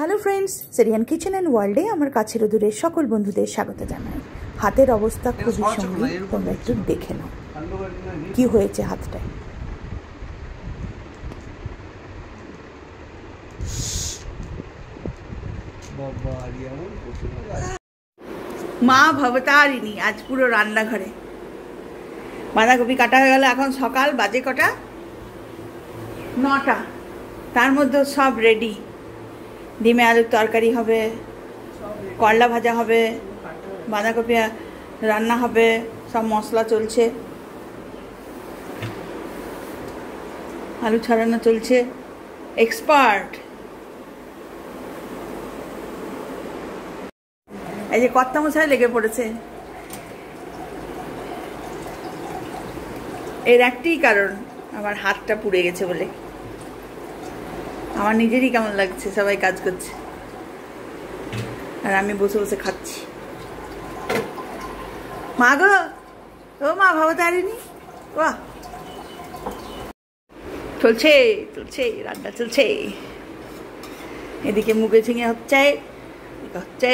Hello friends, সেরিয়ান kitchen and ওয়ার্ল্ডে আমার কাছের দূরের সকল বন্ধুদের স্বাগত জানাই। হাতের অবস্থা খুবই সঙ্গীন, তোমরা একটু দেখে নাও কি হয়েছে হাতটায়। মা ভবতারিণী আজ পুরো রান্নাঘরে। বাঁধাকপি কাটা হয়ে গেল, এখন সকাল বাজে কটা 9টা, তার মধ্যে সব রেডি। ডিমে আলুর তরকারি হবে, করলা ভাজা হবে, বাঁধাকপি রান্না হবে, সব মশলা চলছে, আলু ছাড়ানো চলছে। এক্সপার্ট এই যে কর্তামশাই লেগে পড়েছে। এর একটাই কারণ, আমার হাতটা পুড়ে গেছে বলে। আমার নিজেরই কেমন লাগছে, সবাই কাজ করছে আর আমি বসে বসে খাচ্ছি। মা গো, ও মা ভবতারিণী, বাহ, চলছে চলছে রান্না চলছে। এদিকে মুগে ঝিঙে হচ্ছে হচ্ছে।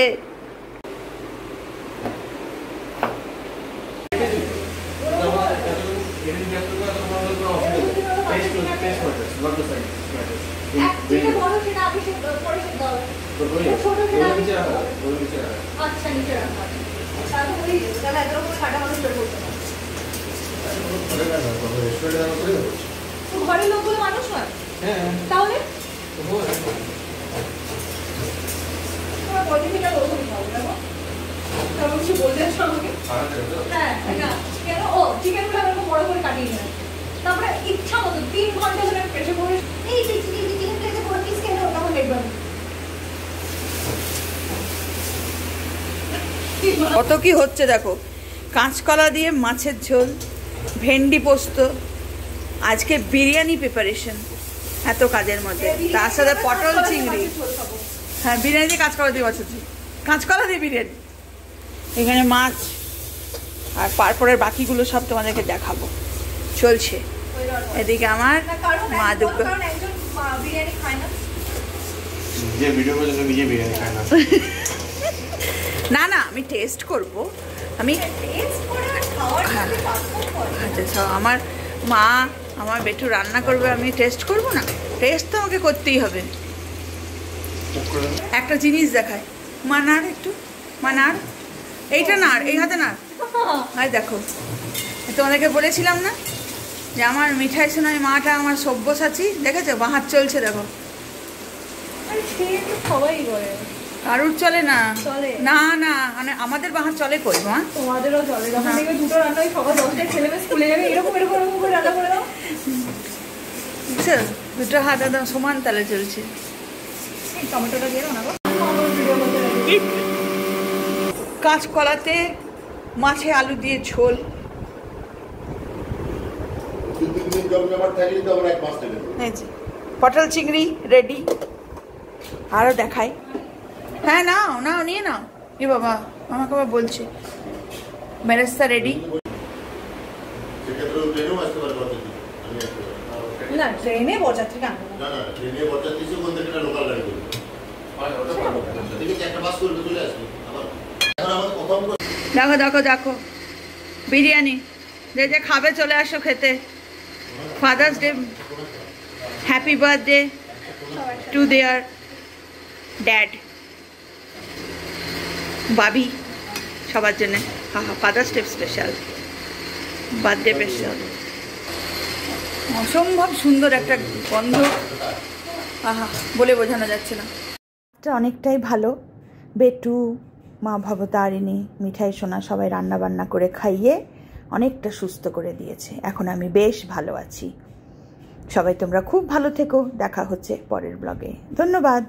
ঘরের লোকগুলো মানুষ হয় তাহলে কিছু বললেন আমাকে। হ্যাঁ কেন ও চিকেন গুলো আমাকে বড় করে কাটিয়ে নেয়, তারপরে ইচ্ছা মতো 3 ঘন্টা ধরে প্রেশার করে এই চিকেন থেকে পুরো পিস খেয়ে নেবো, তখন হেড বাড়বে। কত কি হচ্ছে দেখো। কাঁচকলা দিয়ে মাছের ঝোল, ভেন্ডি পোস্ত, আজকে বিরিয়ানি প্রিপারেশন, এত কাজের মধ্যে তার সাথে পটল চিংড়ি। হ্যাঁ, বিরিয়ানি দিয়ে কাঁচকলা দিয়ে মাছের ঝোল, কাঁচকলা দিয়ে বিরিয়ানি, এখানে মাছ, আর পারপরের বাকিগুলো সব তোমাদেরকে দেখাবো। চলছে এদিকে আমার মা দুটো। না না, আমি টেস্ট করব। আমি আচ্ছা, আমার মা আমার বেটু রান্না করবে, আমি টেস্ট করব না? টেস্ট তো আমাকে করতেই হবে। একটা জিনিস দেখায়, মা নাড় একটু, মা নাড়, এইটা নাড়, এই হাতে নাড়। আর দেখো, তোমাদেরকে বলেছিলাম না যে আমার মিঠাই সোনাই মাটা আমার সব্যসাচী, দেখেছো বাঁ হাত চলছে দেখো। সবাই করে, কারুর চলে না, না না, মানে আমাদের বাঁ হাত চলে কই মা? তোমাদেরও চলে। যখন দেখবে দুটো রান্না ওই সকাল 10টায় ছেলে মেয়ে স্কুলে যাবে, এরকম এরকম এরকম করে রান্না করে দাও। বুঝছো, দুটো হাত একদম সমান তালে চলছে। টমেটোটা দিয়ে দাও না গো। কাঁচকলাতে মাছে আলু দিয়ে ঝোল, পটল চিংড়ি রেডি। আরো দেখাই। হ্যাঁ নাও নাও, নিয়ে নাও। এ বাবা, আমাকে আবার বলছে বেরেস্তা রেডি। না ট্রেনে বরযাত্রী গান না, না ট্রেনে বরযাত্রী সে কোন থেকে লোকাল গাড়ি করবে। একটা বাস করবে চলে আসবে। এখন আমাদের প্রথম দেখো দেখো দেখো বিরিয়ানি, যে যে খাবে চলে আসো খেতে। Father's day, happy birthday to their dad, বাবি, সবার জন্য। হা হা, father's day special, birthday special. অসম্ভব সুন্দর একটা গন্ধ, আহা, বলে বোঝানো যাচ্ছে না। এটা অনেকটাই ভালো। বেটু, মা ভবতারিণী, মিঠাই সোনা সবাই রান্না বান্না করে খাইয়ে অনেকটা সুস্থ করে দিয়েছে। এখন আমি বেশ ভালো আছি। সবাই তোমরা খুব ভালো থেকো। দেখা হচ্ছে পরের ব্লগে। ধন্যবাদ।